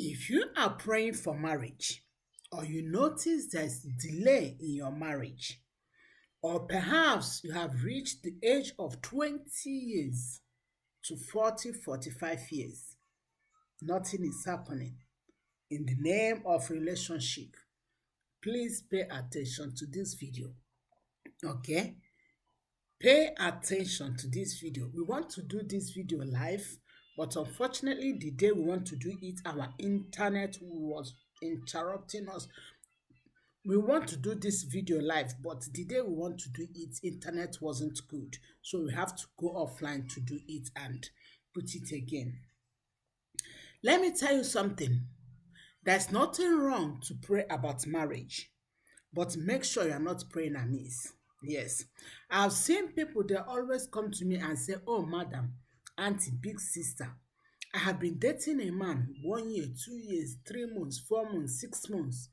If you are praying for marriage, or you notice there's delay in your marriage, or perhaps you have reached the age of 20 years to 40, 45 years, nothing is happening in the name of relationship, please pay attention to this video. Okay? Pay attention to this video. We want to do this video live, but unfortunately, the day we want to do it, our internet was interrupting us. We want to do this video live, but the day we want to do it, internet wasn't good. So we have to go offline to do it and put it again. Let me tell you something. There's nothing wrong to pray about marriage, but make sure you're not praying amiss. Yes. I've seen people, they always come to me and say, oh, madam, auntie, big sister, I have been dating a man 1 year, 2 years, 3 months, 4 months, 6 months.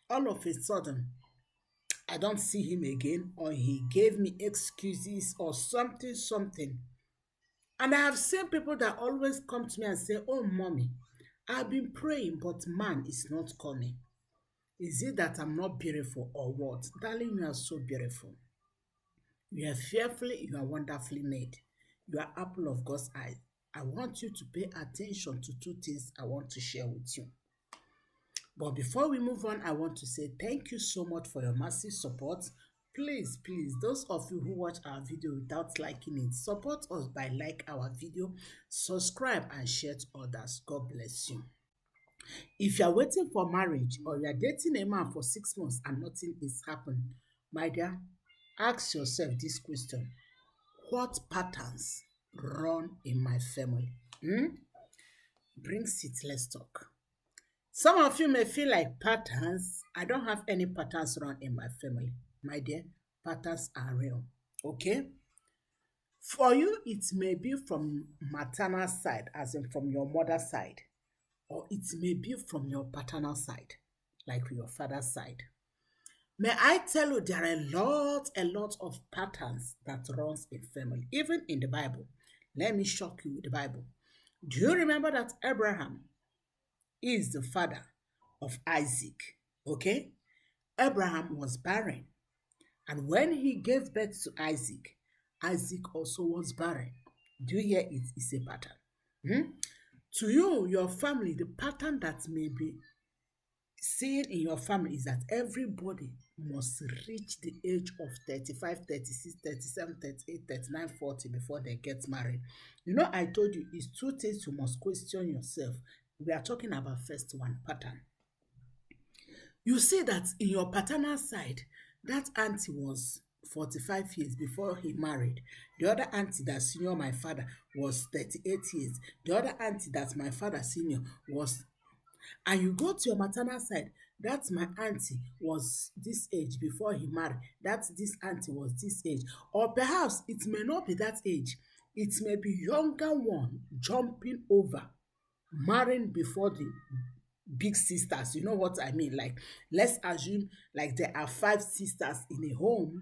All of a sudden, I don't see him again, or he gave me excuses or something. And I have seen people that always come to me and say, oh, mommy, I've been praying, but man is not coming. Is it that I'm not beautiful or what? Darling, you are so beautiful. You are fearfully, you are wonderfully made. You are apple of God's eye. I want you to pay attention to two things I want to share with you. But before we move on, I want to say thank you so much for your massive support. Please, those of you who watch our video without liking it, support us by like our video, subscribe and share to others. God bless you. If you are waiting for marriage or you are dating a man for 6 months and nothing is happening, my dear, ask yourself this question. What patterns run in my family? Bring it, let's talk. Some of you may feel like patterns. I don't have any patterns run in my family. My dear, patterns are real. Okay? For you, it may be from maternal side, as in from your mother's side, or it may be from your paternal side, like your father's side. May I tell you, there are a lot of patterns that runs in family, even in the Bible. Let me shock you with the Bible. Do you remember that Abraham is the father of Isaac? Okay? Abraham was barren. And when he gave birth to Isaac, Isaac also was barren. Do you hear it? It's a pattern. To you, your family, the pattern that may be seen in your family is that everybody must reach the age of 35, 36, 37, 38, 39, 40 before they get married. You know, I told you, it's two things you must question yourself. We are talking about first one, pattern. You see that in your paternal side, that auntie was 45 years before he married. The other auntie that senior my father was 38 years. The other auntie that my father senior was. And you go to your maternal side, that's my auntie was this age before he married. That's this auntie was this age. Or perhaps it may not be that age. It may be younger one jumping over, marrying before the big sisters. You know what I mean? Like, let's assume like there are 5 sisters in a home.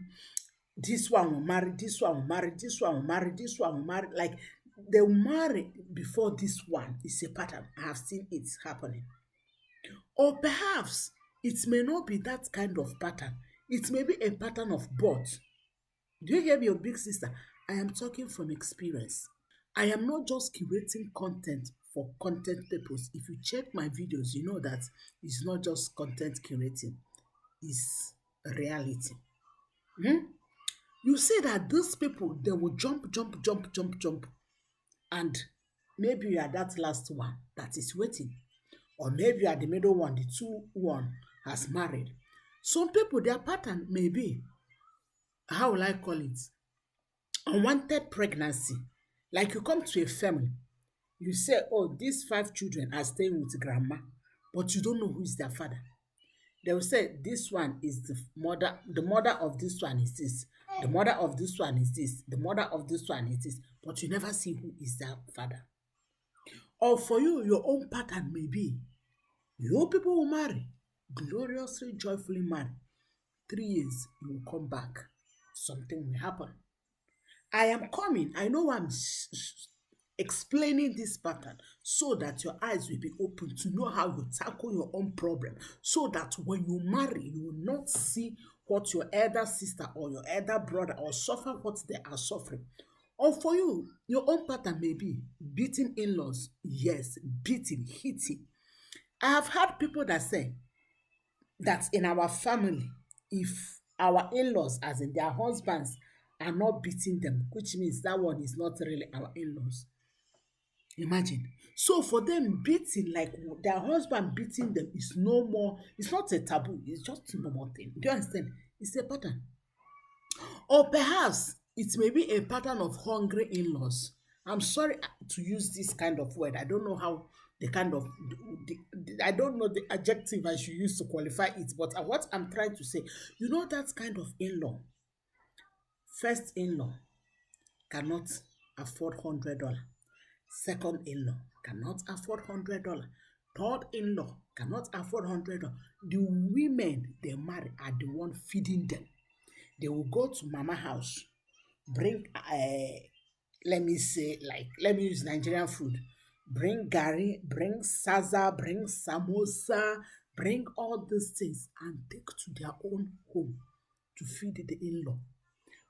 This one will marry, this one will marry, this one will marry, this one will marry. Like, they will marry before this one. It's a pattern. I have seen it happening. Or perhaps it may not be that kind of pattern. It may be a pattern of both. Do you hear me, your big sister? I am talking from experience. I am not just curating content for content purpose. If you check my videos, you know that it's not just content curating. It's reality. You see that these people, they will jump. And maybe you are that last one that is waiting. Or maybe you are the middle one, the two one has married. Some people, their pattern may be, how will I call it? Unwanted pregnancy. Like you come to a family, you say, oh, these 5 children are staying with grandma, but you don't know who is their father. They will say, this one is the mother of this one is this, the mother of this one is this, the mother of this one is this, but you never see who is their father. Or for you, your own pattern may be, you people will marry, gloriously, joyfully marry. 3 years, you will come back. Something will happen. I am coming. I know explaining this pattern so that your eyes will be open to know how you tackle your own problem, so that when you marry, you will not see what your elder sister or your elder brother or suffer what they are suffering. Or for you, your own pattern may be beating in-laws. Yes, beating, hitting. I have had people that say that in our family, if our in-laws, as in their husbands, are not beating them, which means that one is not really our in-laws. Imagine. So for them, beating, like their husband beating them, is no more, it's not a taboo, it's just a normal thing. Do you understand? It's a pattern. Or perhaps it may be a pattern of hungry in-laws. I'm sorry to use this kind of word. I don't know how the kind of I don't know the adjective I should use to qualify it, but what I'm trying to say, you know that kind of in-law, first in-law cannot afford $100. Second in-law cannot afford $100. Third in-law cannot afford $100. The women they marry are the one feeding them. They will go to mama house, bring let me say, like, let me use Nigerian food. Bring gari, bring saza, bring samosa, bring all these things and take to their own home to feed the in-law,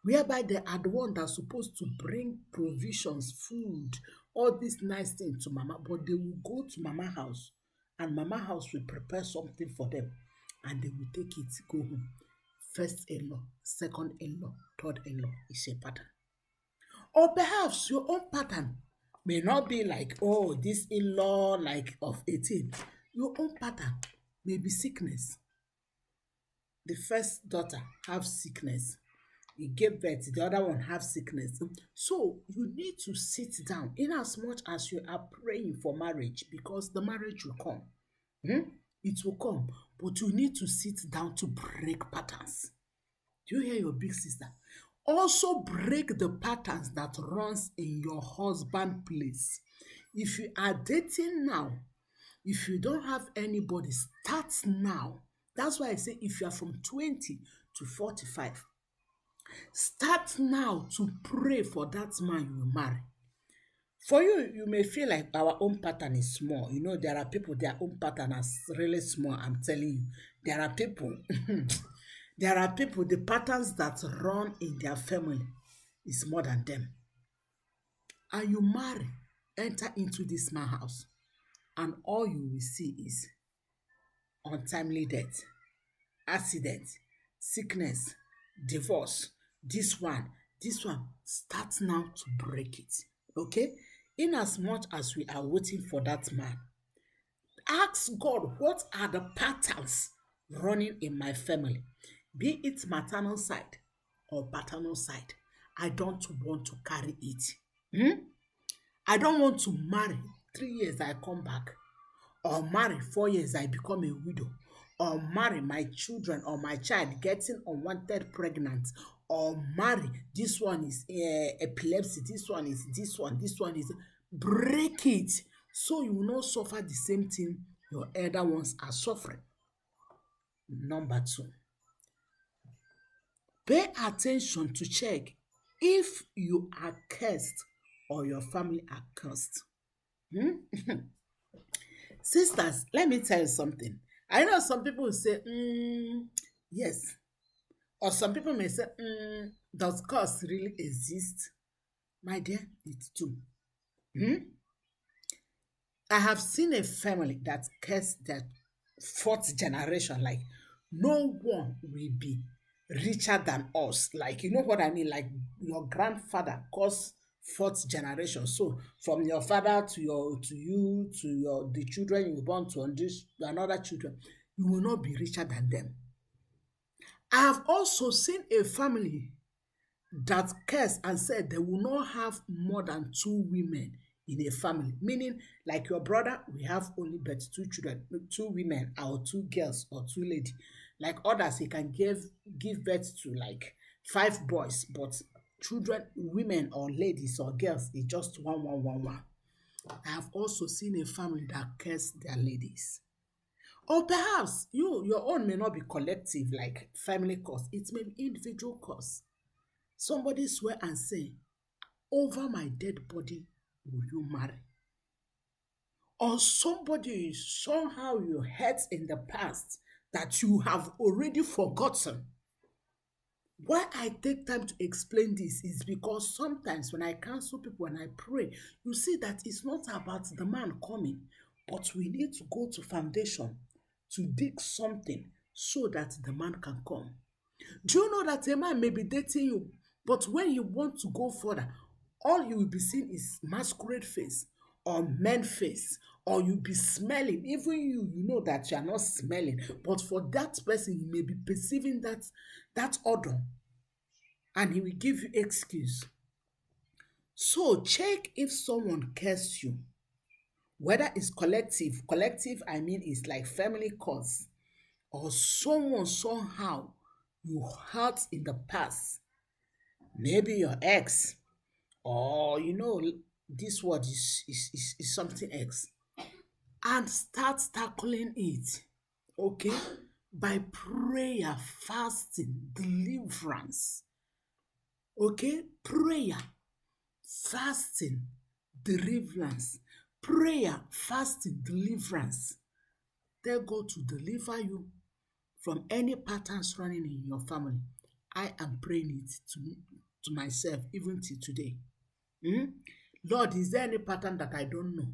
whereby they are the one that's supposed to bring provisions, food, all these nice things to mama, but they will go to mama house and mama house will prepare something for them and they will take it, go home. First in-law, second in-law, third in-law is a pattern. Or perhaps your own pattern may not be like, oh, this in-law like of 18. Your own pattern may be sickness. The first daughter have sickness. You gave birth, the other one have sickness. So you need to sit down in as much as you are praying for marriage, because the marriage will come. Hmm? It will come, but you need to sit down to break patterns. Do you hear your big sister? Also break the patterns that runs in your husband place. If you are dating now, if you don't have anybody, start now. That's why I say if you are from 20 to 45, start now to pray for that man you will marry. For you, you may feel like our own pattern is small. You know, there are people, their own pattern is really small. I'm telling you. There are people, there are people, the patterns that run in their family is more than them. And you marry, enter into this man house, and all you will see is untimely death, accident, sickness, divorce, this one. Start now to break it. Okay? In as much as we are waiting for that man, ask God, what are the patterns running in my family? Be it maternal side or paternal side. I don't want to carry it. I don't want to marry. 3 years I come back. Or marry 4 years I become a widow. Or marry my children or my child getting unwanted pregnant. Or marry, this one is epilepsy, this one is this one is. Break it so you will not suffer the same thing your elder ones are suffering. Number two, pay attention to check if you are cursed or your family are cursed. Sisters, let me tell you something. I know some people will say, yes. Or some people may say, does curse really exist? My dear, it's true. I have seen a family that cursed their fourth generation. Like, no one will be richer than us. Like, you know what I mean? Like, your grandfather caused fourth generation. So, from your father to you to your the children you born to on this another children, you will not be richer than them. I have also seen a family that cursed and said they will not have more than two women in a family. Meaning, like your brother, we have only but two children, two women, or two girls, or two ladies. Like others, he can give birth to like 5 boys, but children, women or ladies or girls is just one. I have also seen a family that cursed their ladies. Or perhaps your own may not be collective like family curse. It may be individual curse. Somebody swear and say, over my dead body, will you marry? Or somebody somehow you hurt in the past that you have already forgotten. Why I take time to explain this is because sometimes when I counsel people and I pray, you see that it's not about the man coming, but we need to go to foundation to dig something so that the man can come. Do you know that a man may be dating you, but when you want to go further, all you will be seeing is masquerade face or men face, or you'll be smelling. Even you know that you are not smelling, but for that person, you may be perceiving that odor, and he will give you excuse. So check if someone cares you, whether it's collective. Collective, I mean, is like family cause, or someone somehow you hurt in the past, maybe your ex, or this word is something else, and start tackling it, okay, by prayer, fasting, deliverance, okay, prayer, fasting, deliverance, prayer, fasting, deliverance. Tell God to deliver you from any patterns running in your family. I am praying it to myself even till today. Hmm? Lord, is there any pattern that I don't know?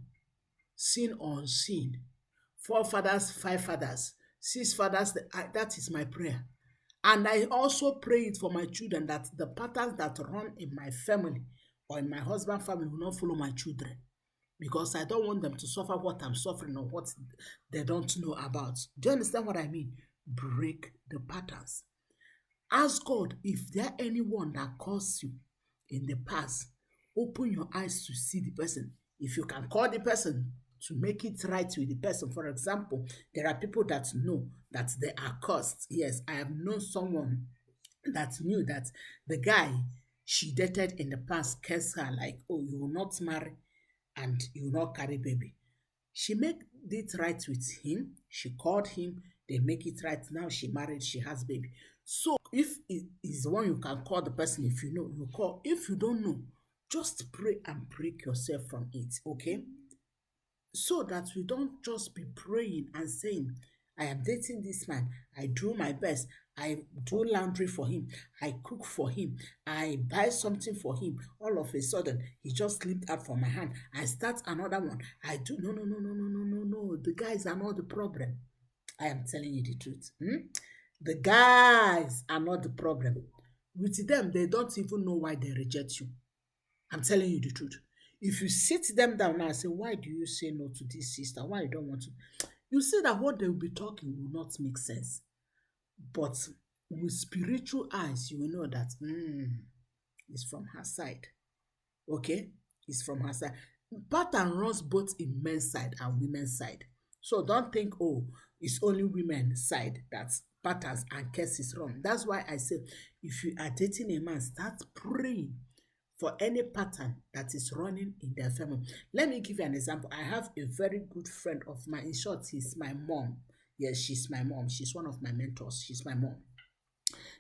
Seen or unseen? Four fathers, five fathers, six fathers, that is my prayer. And I also pray it for my children, that the patterns that run in my family or in my husband's family will not follow my children. Because I don't want them to suffer what I'm suffering or what they don't know about. Do you understand what I mean? Break the patterns. Ask God if there anyone that caused you in the past. Open your eyes to see the person. If you can call the person to make it right with the person. For example, there are people that know that they are cursed. Yes, I have known someone that knew that the guy she dated in the past cursed her like, oh, you will not marry and you will not carry baby. She made it right with him. She called him. They make it right. Now she married. She has baby. So if it is one you can call the person, if you know, you call. If you don't know, just pray and break yourself from it. Okay, so that we don't just be praying and saying, I am dating this man. I do my best. I do laundry for him. I cook for him. I buy something for him. All of a sudden, he just slipped out from my hand. I start another one. I do. No, no, no, no, no, no, no, no. The guys are not the problem. I am telling you the truth. The guys are not the problem. With them, they don't even know why they reject you. I'm telling you the truth. If you sit them down now and say, why do you say no to this sister? Why you don't want to? You see that what they will be talking will not make sense. But with spiritual eyes, you will know that it's from her side. Okay? It's from her side. Pattern runs both in men's side and women's side. So don't think, oh, it's only women's side that patterns and cases run. That's why I say, if you are dating a man, start praying for any pattern that is running in their family. Let me give you an example. I have a very good friend of mine. In short, he's my mom. Yes, she's my mom. She's one of my mentors. She's my mom.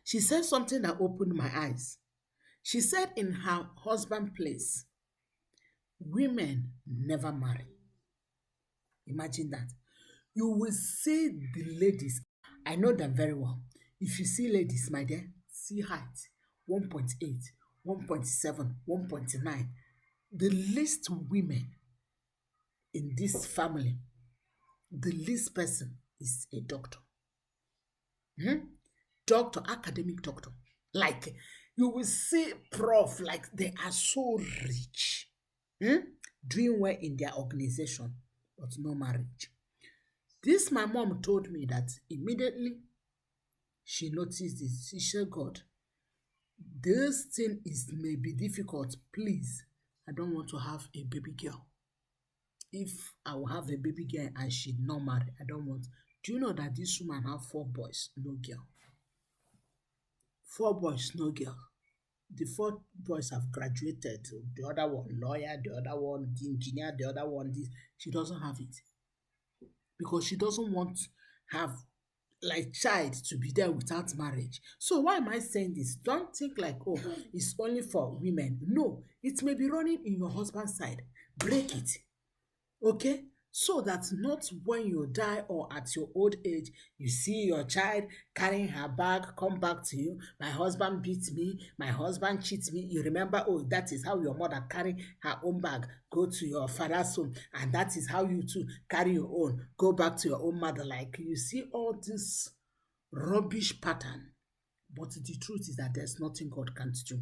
She said something that opened my eyes. She said in her husband place, women never marry. Imagine that. You will see the ladies. I know them very well. If you see ladies, my dear, see height 1.8, 1.7, 1.9. The least women in this family, the least person is a doctor. Doctor, academic doctor. Like you will see prof, like they are so rich, doing well in their organization, but no marriage. This my mom told me that immediately she noticed this. She said, God, this thing is maybe difficult. Please, I don't want to have a baby girl. If I will have a baby girl and she not marry, I don't want. Do you know that this woman have four boys, no girl? Four boys, no girl. The four boys have graduated. The other one lawyer, the other one the engineer, the other one this. She doesn't have it because she doesn't want have like child to be there without marriage. So why am I saying this? Don't think like, oh, it's only for women. No, it may be running in your husband's side. Break it. Okay? So that not when you die or at your old age, you see your child carrying her bag, come back to you. My husband beats me, my husband cheats me. You remember, oh, that is how your mother carry her own bag, go to your father's home, and that is how you too carry your own, go back to your own mother. Like you see all this rubbish pattern. But the truth is that there's nothing God can't do.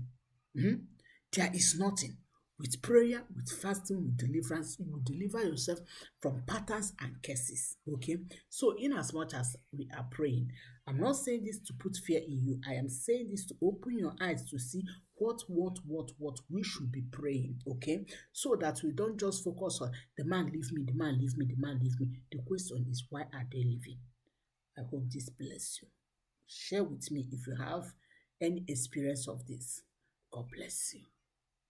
Mhm. There is nothing. With prayer, with fasting, with deliverance, you will deliver yourself from patterns and curses. Okay? So, in as much as we are praying, I'm not saying this to put fear in you. I am saying this to open your eyes to see what we should be praying. Okay? So that we don't just focus on the man leave me, the man leave me, the man leave me. The question is, why are they leaving? I hope this bless you. Share with me if you have any experience of this. God bless you.